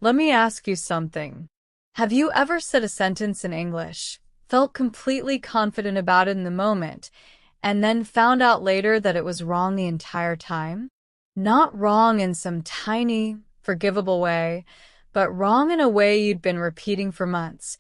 Let me ask you something. Have you ever said a sentence in English, felt completely confident about it in the moment, and then found out later that it was wrong the entire time? Not wrong in some tiny, forgivable way, but wrong in a way you'd been repeating for months,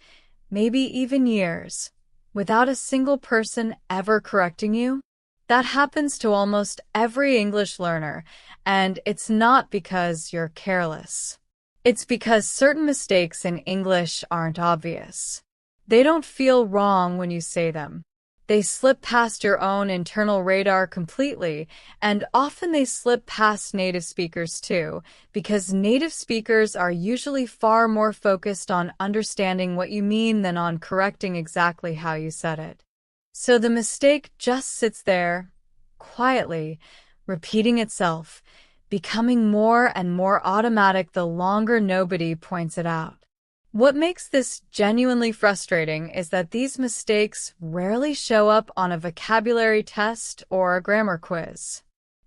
maybe even years, without a single person ever correcting you? That happens to almost every English learner, and it's not because you're careless. It's because certain mistakes in English aren't obvious. They don't feel wrong when you say them. They slip past your own internal radar completely, and often they slip past native speakers too, because native speakers are usually far more focused on understanding what you mean than on correcting exactly how you said it. So the mistake just sits there, quietly, repeating itself, becoming more and more automatic the longer nobody points it out. What makes this genuinely frustrating is that these mistakes rarely show up on a vocabulary test or a grammar quiz.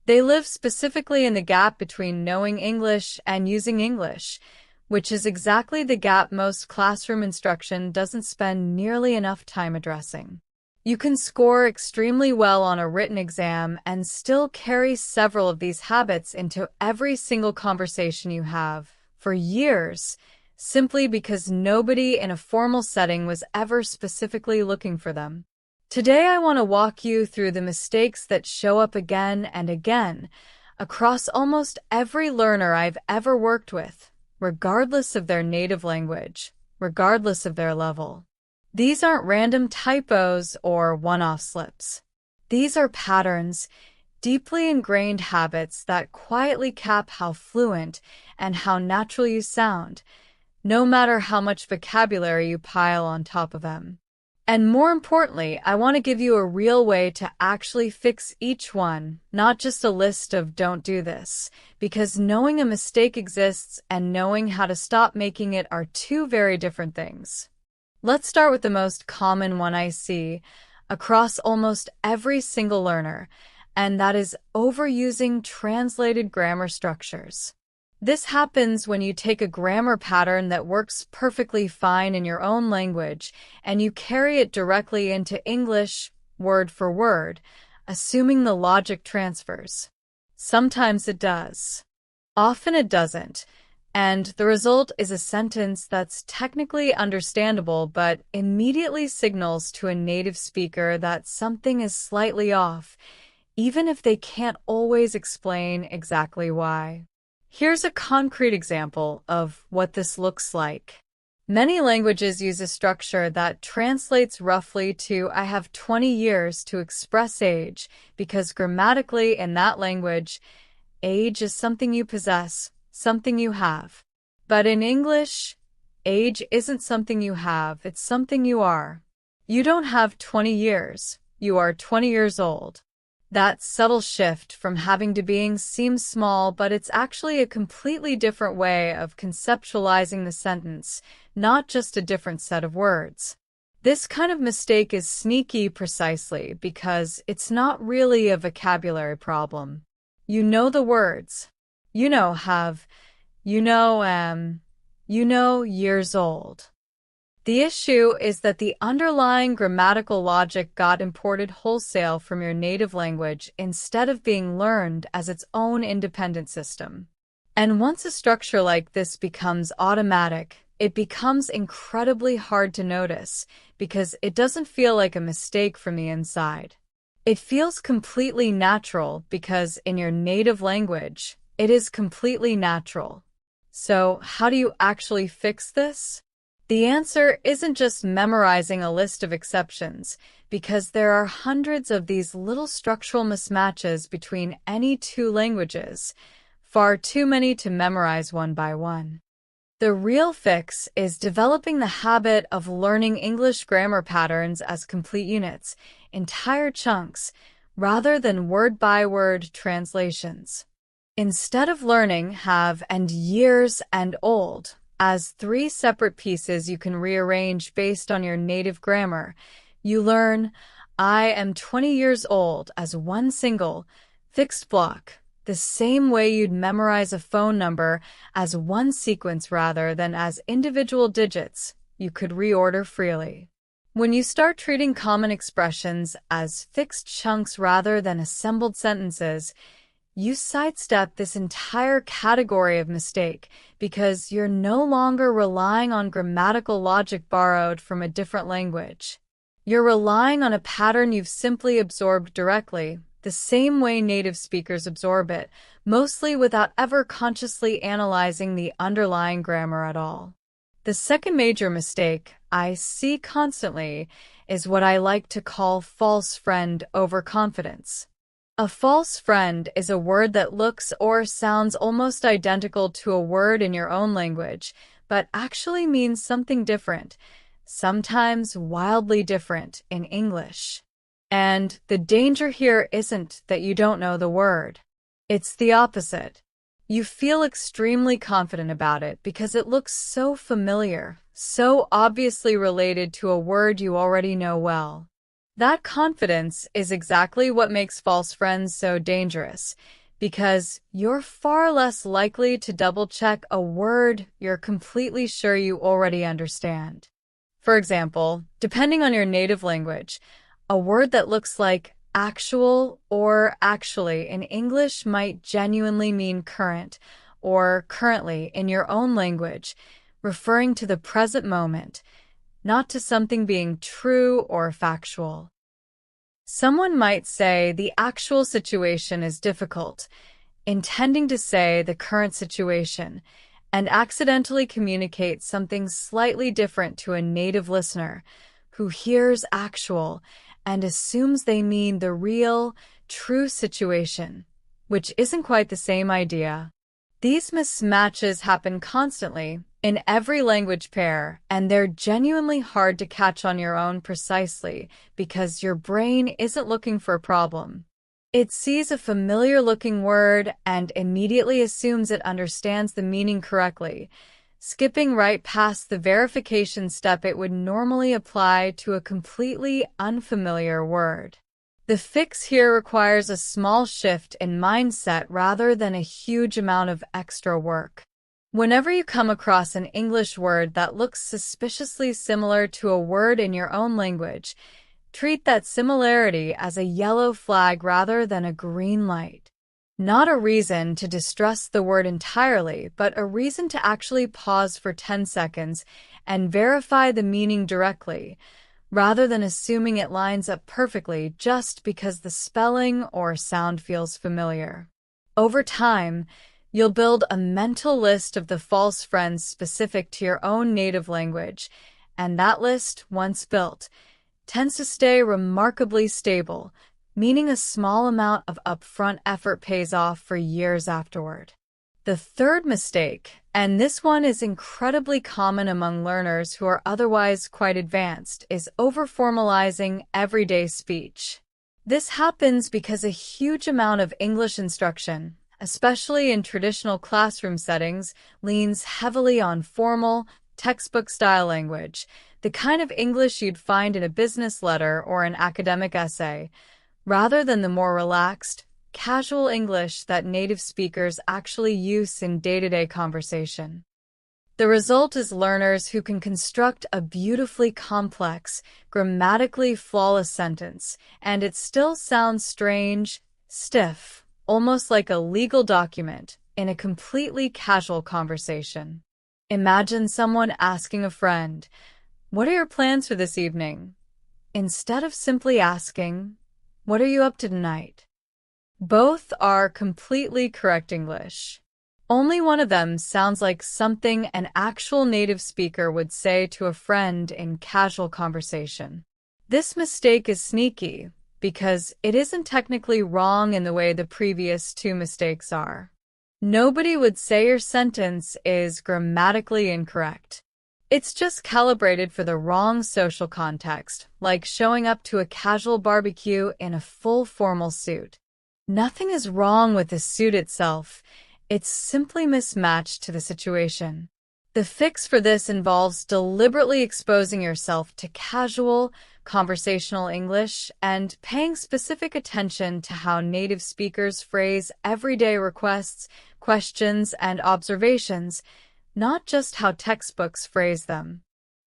They live specifically in the gap between knowing English and using English, which is exactly the gap most classroom instruction doesn't spend nearly enough time addressing. You can score extremely well on a written exam and still carry several of these habits into every single conversation you have for years, simply because nobody in a formal setting was ever specifically looking for them. Today I want to walk you through the mistakes that show up again and again across almost every learner I've ever worked with, regardless of their native language, regardless of their level. These aren't random typos or one-off slips. These are patterns, deeply ingrained habits that quietly cap how fluent and how natural you sound, no matter how much vocabulary you pile on top of them. And more importantly, I want to give you a real way to actually fix each one, not just a list of "don't do this," because knowing a mistake exists and knowing how to stop making it are two very different things. Let's start with the most common one I see across almost every single learner, and that is overusing translated grammar structures. This happens when you take a grammar pattern that works perfectly fine in your own language and you carry it directly into English, word for word, assuming the logic transfers. Sometimes it does. Often it doesn't. And the result is a sentence that's technically understandable but immediately signals to a native speaker that something is slightly off, even if they can't always explain exactly why. Here's a concrete example of what this looks like. Many languages use a structure that translates roughly to "I have 20 years to express age," because grammatically in that language, age is something you possess, something you have. But in English, age isn't something you have, it's something you are. You don't have 20 years, you are 20 years old. That subtle shift from having to being seems small, but it's actually a completely different way of conceptualizing the sentence, not just a different set of words. This kind of mistake is sneaky precisely because it's not really a vocabulary problem. You know the words. You know have, you know years old. The issue is that the underlying grammatical logic got imported wholesale from your native language instead of being learned as its own independent system. And once a structure like this becomes automatic, it becomes incredibly hard to notice because it doesn't feel like a mistake from the inside. It feels completely natural because in your native language, it is completely natural. So, how do you actually fix this? The answer isn't just memorizing a list of exceptions, because there are hundreds of these little structural mismatches between any two languages, far too many to memorize one by one. The real fix is developing the habit of learning English grammar patterns as complete units, entire chunks, rather than word-by-word translations. Instead of learning have and years and old as three separate pieces you can rearrange based on your native grammar, you learn "I am 20 years old" as one single, fixed block, the same way you'd memorize a phone number as one sequence rather than as individual digits you could reorder freely. When you start treating common expressions as fixed chunks rather than assembled sentences, you sidestep this entire category of mistake because you're no longer relying on grammatical logic borrowed from a different language. You're relying on a pattern you've simply absorbed directly, the same way native speakers absorb it, mostly without ever consciously analyzing the underlying grammar at all. The second major mistake I see constantly is what I like to call false friend overconfidence. A false friend is a word that looks or sounds almost identical to a word in your own language, but actually means something different, sometimes wildly different in English. And the danger here isn't that you don't know the word. It's the opposite. You feel extremely confident about it because it looks so familiar, so obviously related to a word you already know well. That confidence is exactly what makes false friends so dangerous, because you're far less likely to double-check a word you're completely sure you already understand. For example, depending on your native language, a word that looks like actual or actually in English might genuinely mean current or currently in your own language, referring to the present moment, not to something being true or factual. Someone might say the actual situation is difficult, intending to say the current situation, and accidentally communicate something slightly different to a native listener who hears actual and assumes they mean the real, true situation, which isn't quite the same idea. These mismatches happen constantly in every language pair, and they're genuinely hard to catch on your own precisely because your brain isn't looking for a problem. It sees a familiar-looking word and immediately assumes it understands the meaning correctly, skipping right past the verification step it would normally apply to a completely unfamiliar word. The fix here requires a small shift in mindset rather than a huge amount of extra work. Whenever you come across an English word that looks suspiciously similar to a word in your own language, treat that similarity as a yellow flag rather than a green light. Not a reason to distrust the word entirely, but a reason to actually pause for 10 seconds and verify the meaning directly, rather than assuming it lines up perfectly just because the spelling or sound feels familiar. Over time, you'll build a mental list of the false friends specific to your own native language, and that list, once built, tends to stay remarkably stable, meaning a small amount of upfront effort pays off for years afterward. The third mistake, and this one is incredibly common among learners who are otherwise quite advanced, is over-formalizing everyday speech. This happens because a huge amount of English instruction, especially in traditional classroom settings, leans heavily on formal, textbook-style language, the kind of English you'd find in a business letter or an academic essay, rather than the more relaxed, casual English that native speakers actually use in day-to-day conversation. The result is learners who can construct a beautifully complex, grammatically flawless sentence, and it still sounds strange, stiff, almost like a legal document, in a completely casual conversation. Imagine someone asking a friend, "What are your plans for this evening?" instead of simply asking, "What are you up to tonight?" Both are completely correct English. Only one of them sounds like something an actual native speaker would say to a friend in casual conversation. This mistake is sneaky because it isn't technically wrong in the way the previous two mistakes are. Nobody would say your sentence is grammatically incorrect. It's just calibrated for the wrong social context, like showing up to a casual barbecue in a full formal suit. Nothing is wrong with the suit itself. It's simply mismatched to the situation. The fix for this involves deliberately exposing yourself to casual, conversational English and paying specific attention to how native speakers phrase everyday requests, questions, and observations, not just how textbooks phrase them.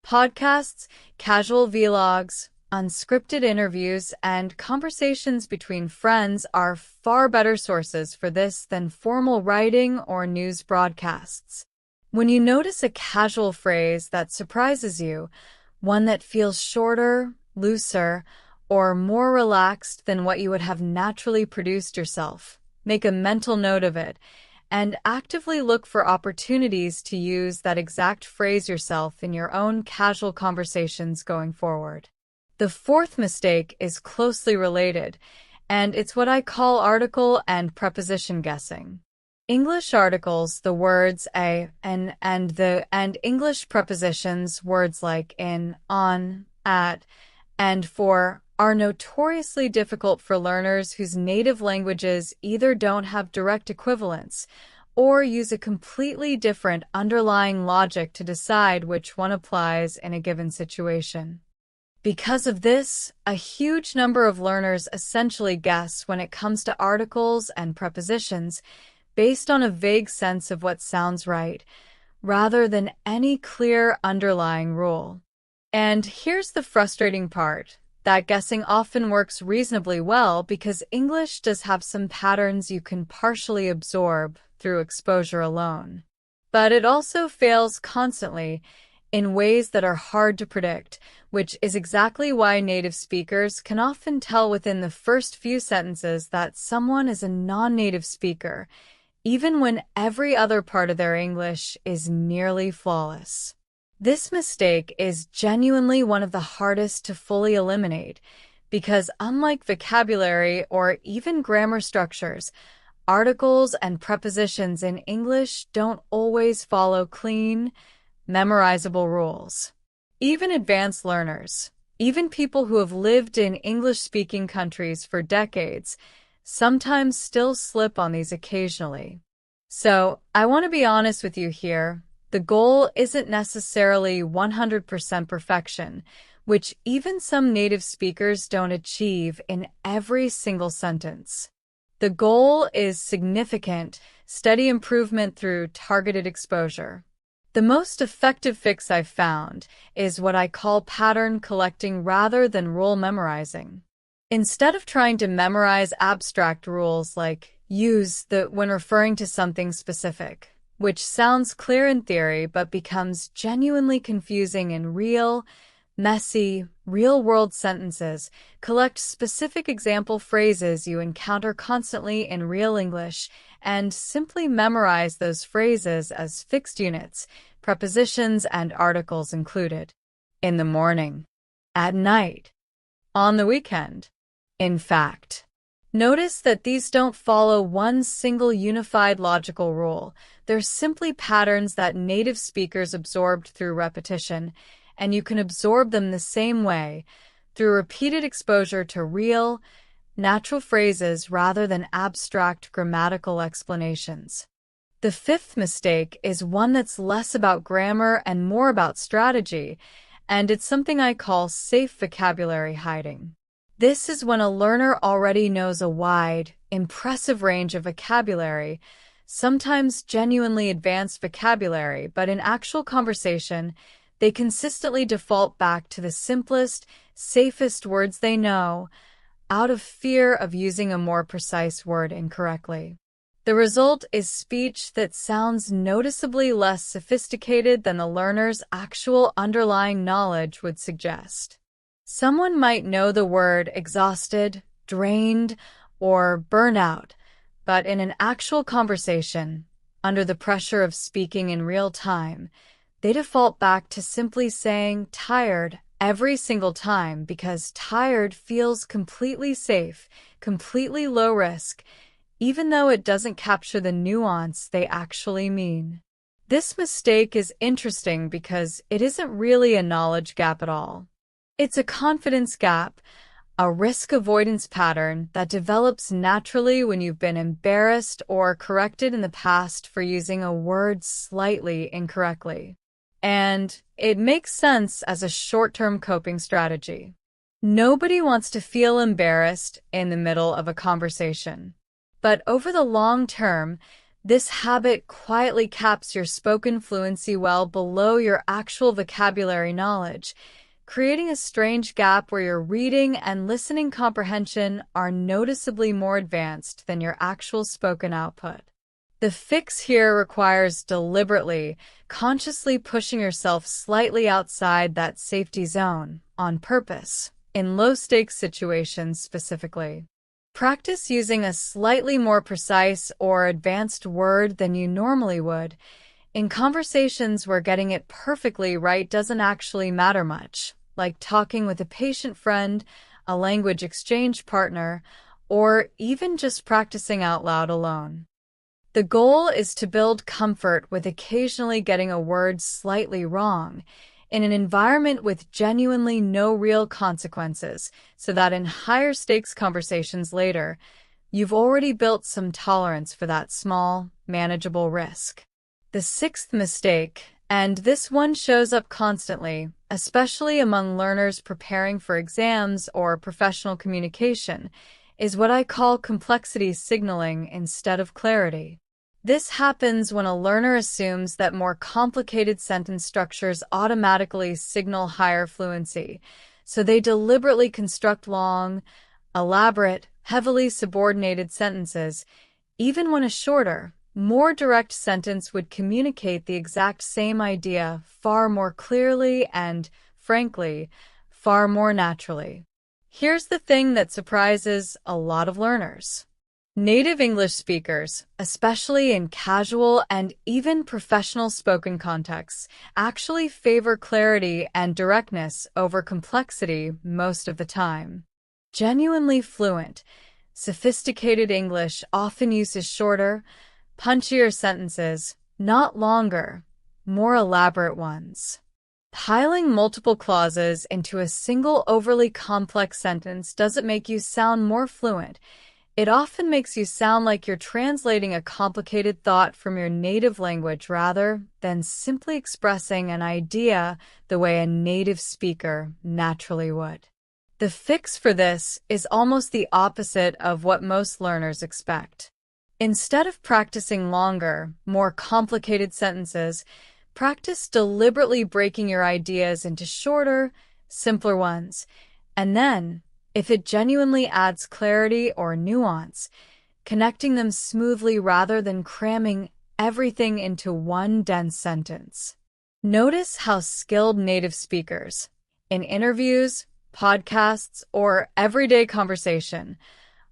Podcasts, casual vlogs, unscripted interviews, and conversations between friends are far better sources for this than formal writing or news broadcasts. When you notice a casual phrase that surprises you, one that feels shorter, looser, or more relaxed than what you would have naturally produced yourself, make a mental note of it and actively look for opportunities to use that exact phrase yourself in your own casual conversations going forward. The fourth mistake is closely related, and it's what I call article and preposition guessing. English articles, the words a, an, and English prepositions, words like in, on, at, and for, are notoriously difficult for learners whose native languages either don't have direct equivalents or use a completely different underlying logic to decide which one applies in a given situation. Because of this, a huge number of learners essentially guess when it comes to articles and prepositions based on a vague sense of what sounds right, rather than any clear underlying rule. And here's the frustrating part. That guessing often works reasonably well because English does have some patterns you can partially absorb through exposure alone. But it also fails constantly in ways that are hard to predict, which is exactly why native speakers can often tell within the first few sentences that someone is a non-native speaker, even when every other part of their English is nearly flawless. This mistake is genuinely one of the hardest to fully eliminate because, unlike vocabulary or even grammar structures, articles and prepositions in English don't always follow clean, memorizable rules. Even advanced learners, even people who have lived in English-speaking countries for decades, sometimes still slip on these occasionally. So, I want to be honest with you here. The goal isn't necessarily 100% perfection, which even some native speakers don't achieve in every single sentence. The goal is significant, steady improvement through targeted exposure. The most effective fix I've found is what I call pattern collecting rather than rule memorizing. Instead of trying to memorize abstract rules like use the when referring to something specific, which sounds clear in theory but becomes genuinely confusing in real, messy, real-world sentences, collect specific example phrases you encounter constantly in real English and simply memorize those phrases as fixed units, prepositions and articles included. In the morning, at night, on the weekend. In fact, notice that these don't follow one single unified logical rule. They're simply patterns that native speakers absorbed through repetition, and you can absorb them the same way, through repeated exposure to real, natural phrases rather than abstract grammatical explanations. The fifth mistake is one that's less about grammar and more about strategy, and it's something I call safe vocabulary hiding. This is when a learner already knows a wide, impressive range of vocabulary, sometimes genuinely advanced vocabulary, but in actual conversation, they consistently default back to the simplest, safest words they know, out of fear of using a more precise word incorrectly. The result is speech that sounds noticeably less sophisticated than the learner's actual underlying knowledge would suggest. Someone might know the word exhausted, drained, or burnout, but in an actual conversation, under the pressure of speaking in real time, they default back to simply saying tired every single time because tired feels completely safe, completely low risk, even though it doesn't capture the nuance they actually mean. This mistake is interesting because it isn't really a knowledge gap at all. It's a confidence gap, a risk avoidance pattern that develops naturally when you've been embarrassed or corrected in the past for using a word slightly incorrectly. And it makes sense as a short-term coping strategy. Nobody wants to feel embarrassed in the middle of a conversation. But over the long term, this habit quietly caps your spoken fluency well below your actual vocabulary knowledge, creating a strange gap where your reading and listening comprehension are noticeably more advanced than your actual spoken output. The fix here requires deliberately, consciously pushing yourself slightly outside that safety zone, on purpose, in low-stakes situations specifically. Practice using a slightly more precise or advanced word than you normally would, in conversations where getting it perfectly right doesn't actually matter much, like talking with a patient friend, a language exchange partner, or even just practicing out loud alone. The goal is to build comfort with occasionally getting a word slightly wrong in an environment with genuinely no real consequences, so that in higher stakes conversations later, you've already built some tolerance for that small, manageable risk. The sixth mistake, and this one shows up constantly, especially among learners preparing for exams or professional communication, is what I call complexity signaling instead of clarity. This happens when a learner assumes that more complicated sentence structures automatically signal higher fluency, so they deliberately construct long, elaborate, heavily subordinated sentences, even when a shorter, more direct sentence would communicate the exact same idea far more clearly and, frankly, far more naturally. Here's the thing that surprises a lot of learners. Native English speakers, especially in casual and even professional spoken contexts, actually favor clarity and directness over complexity most of the time. Genuinely fluent, sophisticated English often uses shorter, punchier sentences, not longer, more elaborate ones. Piling multiple clauses into a single overly complex sentence doesn't make you sound more fluent. It often makes you sound like you're translating a complicated thought from your native language rather than simply expressing an idea the way a native speaker naturally would. The fix for this is almost the opposite of what most learners expect. Instead of practicing longer, more complicated sentences, practice deliberately breaking your ideas into shorter, simpler ones, and then, if it genuinely adds clarity or nuance, connecting them smoothly rather than cramming everything into one dense sentence. Notice how skilled native speakers, in interviews, podcasts, or everyday conversation,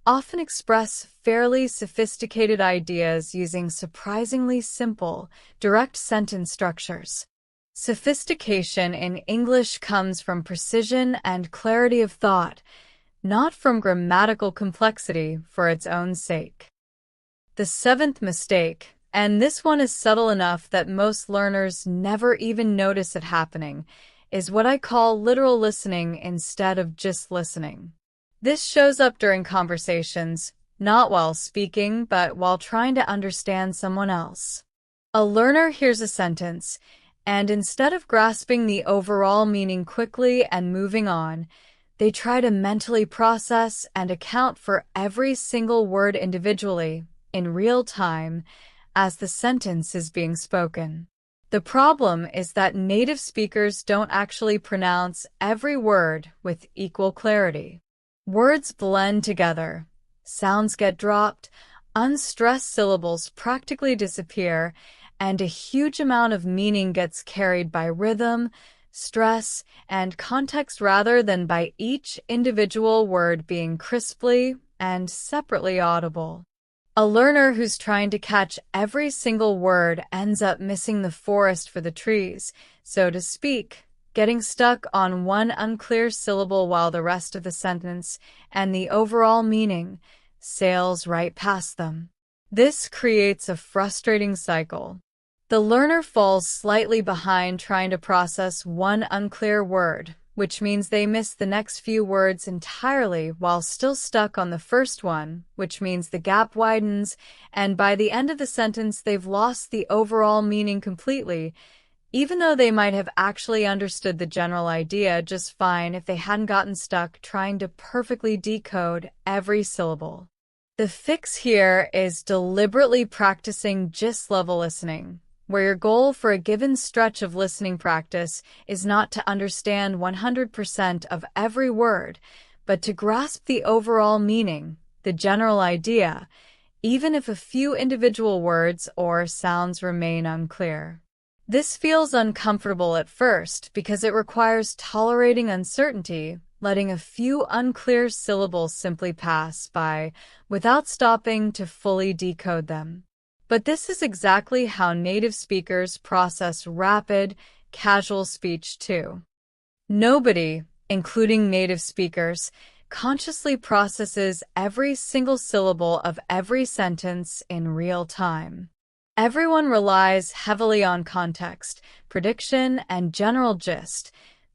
often express fairly sophisticated ideas using surprisingly simple, direct sentence structures. Sophistication in English comes from precision and clarity of thought, not from grammatical complexity for its own sake. The seventh mistake, and this one is subtle enough that most learners never even notice it happening, is what I call literal listening instead of just listening. This shows up during conversations, not while speaking, but while trying to understand someone else. A learner hears a sentence, and instead of grasping the overall meaning quickly and moving on, they try to mentally process and account for every single word individually, in real time, as the sentence is being spoken. The problem is that native speakers don't actually pronounce every word with equal clarity. Words blend together, sounds get dropped, unstressed syllables practically disappear, and a huge amount of meaning gets carried by rhythm, stress, and context rather than by each individual word being crisply and separately audible. A learner who's trying to catch every single word ends up missing the forest for the trees, so to speak, getting stuck on one unclear syllable while the rest of the sentence and the overall meaning sails right past them. This creates a frustrating cycle. The learner falls slightly behind trying to process one unclear word, which means they miss the next few words entirely while still stuck on the first one, which means the gap widens, and by the end of the sentence they've lost the overall meaning completely, even though they might have actually understood the general idea just fine if they hadn't gotten stuck trying to perfectly decode every syllable. The fix here is deliberately practicing gist-level listening, where your goal for a given stretch of listening practice is not to understand 100% of every word, but to grasp the overall meaning, the general idea, even if a few individual words or sounds remain unclear. This feels uncomfortable at first because it requires tolerating uncertainty, letting a few unclear syllables simply pass by without stopping to fully decode them. But this is exactly how native speakers process rapid, casual speech too. Nobody, including native speakers, consciously processes every single syllable of every sentence in real time. Everyone relies heavily on context, prediction, and general gist,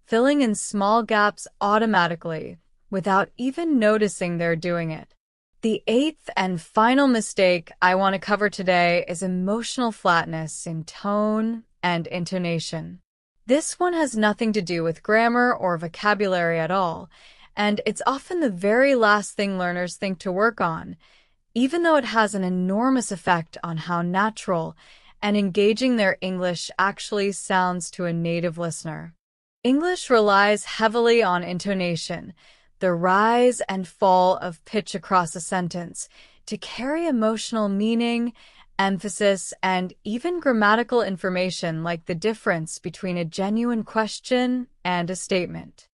filling in small gaps automatically, without even noticing they're doing it. The eighth and final mistake I want to cover today is emotional flatness in tone and intonation. This one has nothing to do with grammar or vocabulary at all, and it's often the very last thing learners think to work on, even though it has an enormous effect on how natural and engaging their English actually sounds to a native listener. English relies heavily on intonation, the rise and fall of pitch across a sentence, to carry emotional meaning, emphasis, and even grammatical information like the difference between a genuine question and a statement.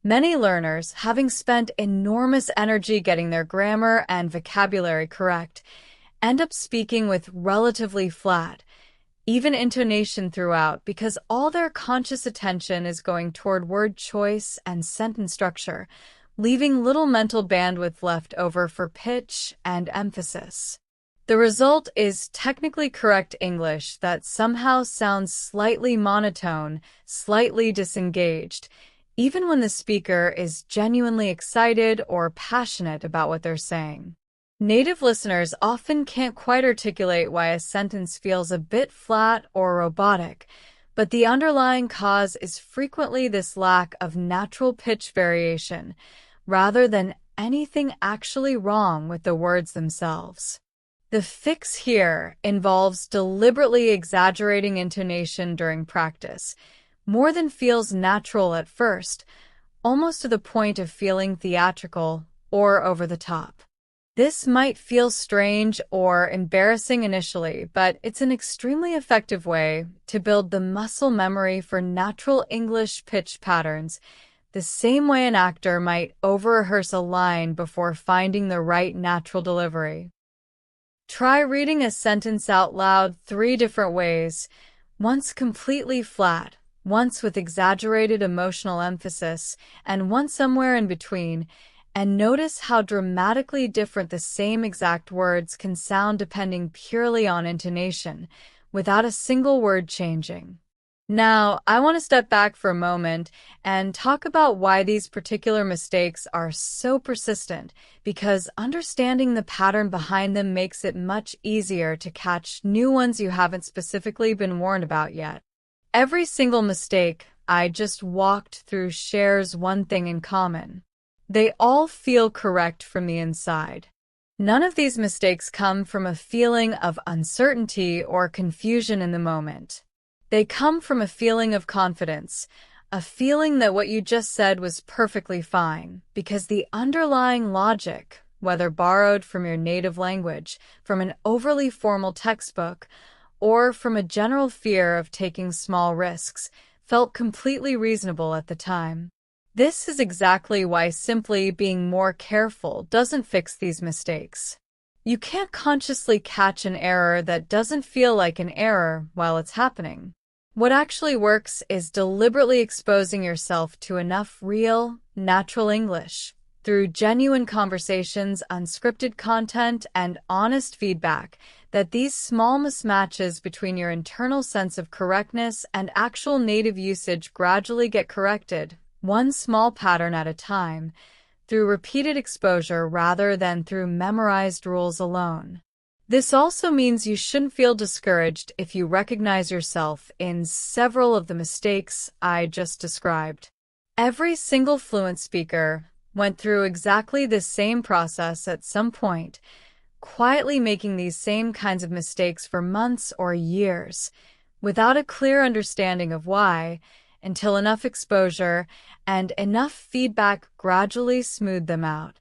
Many learners, having spent enormous energy getting their grammar and vocabulary correct, end up speaking with relatively flat, even intonation throughout, because all their conscious attention is going toward word choice and sentence structure, leaving little mental bandwidth left over for pitch and emphasis. The result is technically correct English that somehow sounds slightly monotone, slightly disengaged, even when the speaker is genuinely excited or passionate about what they're saying. Native listeners often can't quite articulate why a sentence feels a bit flat or robotic, but the underlying cause is frequently this lack of natural pitch variation, rather than anything actually wrong with the words themselves. The fix here involves deliberately exaggerating intonation during practice, more than feels natural at first, almost to the point of feeling theatrical or over the top. This might feel strange or embarrassing initially, but it's an extremely effective way to build the muscle memory for natural English pitch patterns, the same way an actor might over-rehearse a line before finding the right natural delivery. Try reading a sentence out loud 3 different ways, once completely flat, once with exaggerated emotional emphasis, and once somewhere in between, and notice how dramatically different the same exact words can sound depending purely on intonation, without a single word changing. Now, I want to step back for a moment and talk about why these particular mistakes are so persistent, because understanding the pattern behind them makes it much easier to catch new ones you haven't specifically been warned about yet. Every single mistake I just walked through shares one thing in common. They all feel correct from the inside. None of these mistakes come from a feeling of uncertainty or confusion in the moment. They come from a feeling of confidence, a feeling that what you just said was perfectly fine, because the underlying logic, whether borrowed from your native language, from an overly formal textbook, or from a general fear of taking small risks, felt completely reasonable at the time. This is exactly why simply being more careful doesn't fix these mistakes. You can't consciously catch an error that doesn't feel like an error while it's happening. What actually works is deliberately exposing yourself to enough real, natural English, through genuine conversations, unscripted content, and honest feedback, that these small mismatches between your internal sense of correctness and actual native usage gradually get corrected, one small pattern at a time, through repeated exposure rather than through memorized rules alone. This also means you shouldn't feel discouraged if you recognize yourself in several of the mistakes I just described. Every single fluent speaker went through exactly the same process at some point, quietly making these same kinds of mistakes for months or years, without a clear understanding of why, until enough exposure and enough feedback gradually smoothed them out.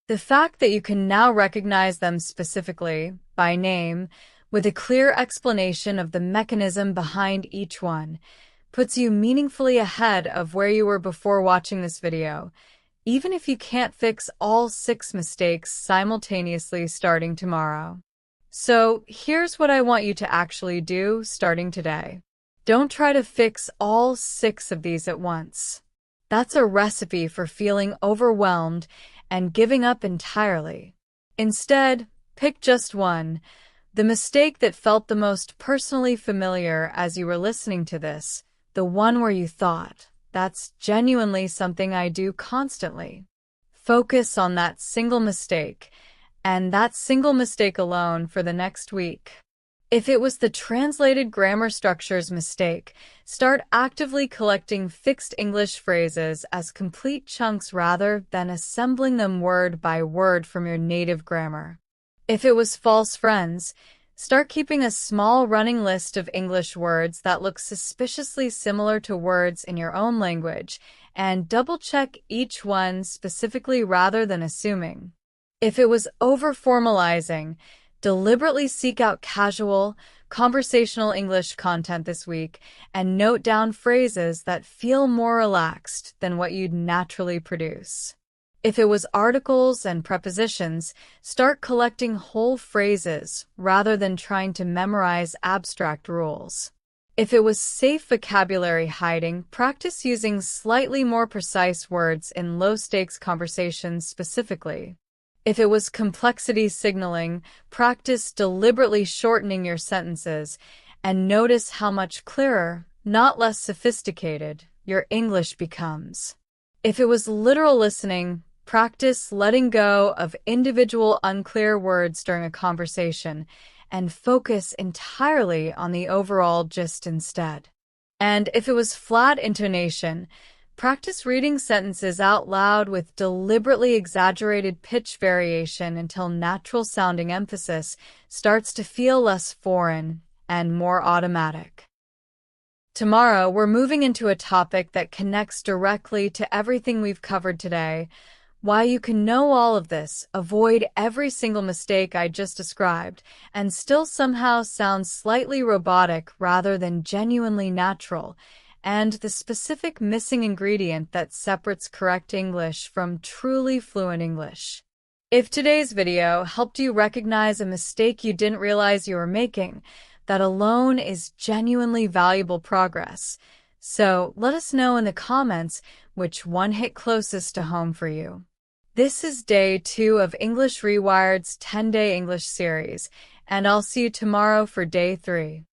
The fact that you can now recognize them specifically, by name, with a clear explanation of the mechanism behind each one, puts you meaningfully ahead of where you were before watching this video, even if you can't fix all 6 mistakes simultaneously starting tomorrow. So here's what I want you to actually do starting today. Don't try to fix all 6 of these at once. That's a recipe for feeling overwhelmed and giving up entirely. Instead, pick just one, the mistake that felt the most personally familiar as you were listening to this, the one where you thought, "That's genuinely something I do constantly." Focus on that single mistake, and that single mistake alone for the next week. If it was the translated grammar structures mistake, start actively collecting fixed English phrases as complete chunks rather than assembling them word by word from your native grammar. If it was false friends, start keeping a small running list of English words that look suspiciously similar to words in your own language, and double-check each one specifically rather than assuming. If it was over-formalizing, deliberately seek out casual, conversational English content this week and note down phrases that feel more relaxed than what you'd naturally produce. If it was articles and prepositions, start collecting whole phrases rather than trying to memorize abstract rules. If it was safe vocabulary hiding, practice using slightly more precise words in low-stakes conversations specifically. If it was complexity signaling, practice deliberately shortening your sentences and notice how much clearer, not less sophisticated, your English becomes. If it was literal listening, practice letting go of individual unclear words during a conversation and focus entirely on the overall gist instead. And if it was flat intonation, practice reading sentences out loud with deliberately exaggerated pitch variation until natural-sounding emphasis starts to feel less foreign and more automatic. Tomorrow, we're moving into a topic that connects directly to everything we've covered today. Why you can know all of this, avoid every single mistake I just described, and still somehow sound slightly robotic rather than genuinely natural, and the specific missing ingredient that separates correct English from truly fluent English. If today's video helped you recognize a mistake you didn't realize you were making, that alone is genuinely valuable progress. So let us know in the comments which one hit closest to home for you. This is day 2 of English Rewired's 10-day English series, and I'll see you tomorrow for day 3.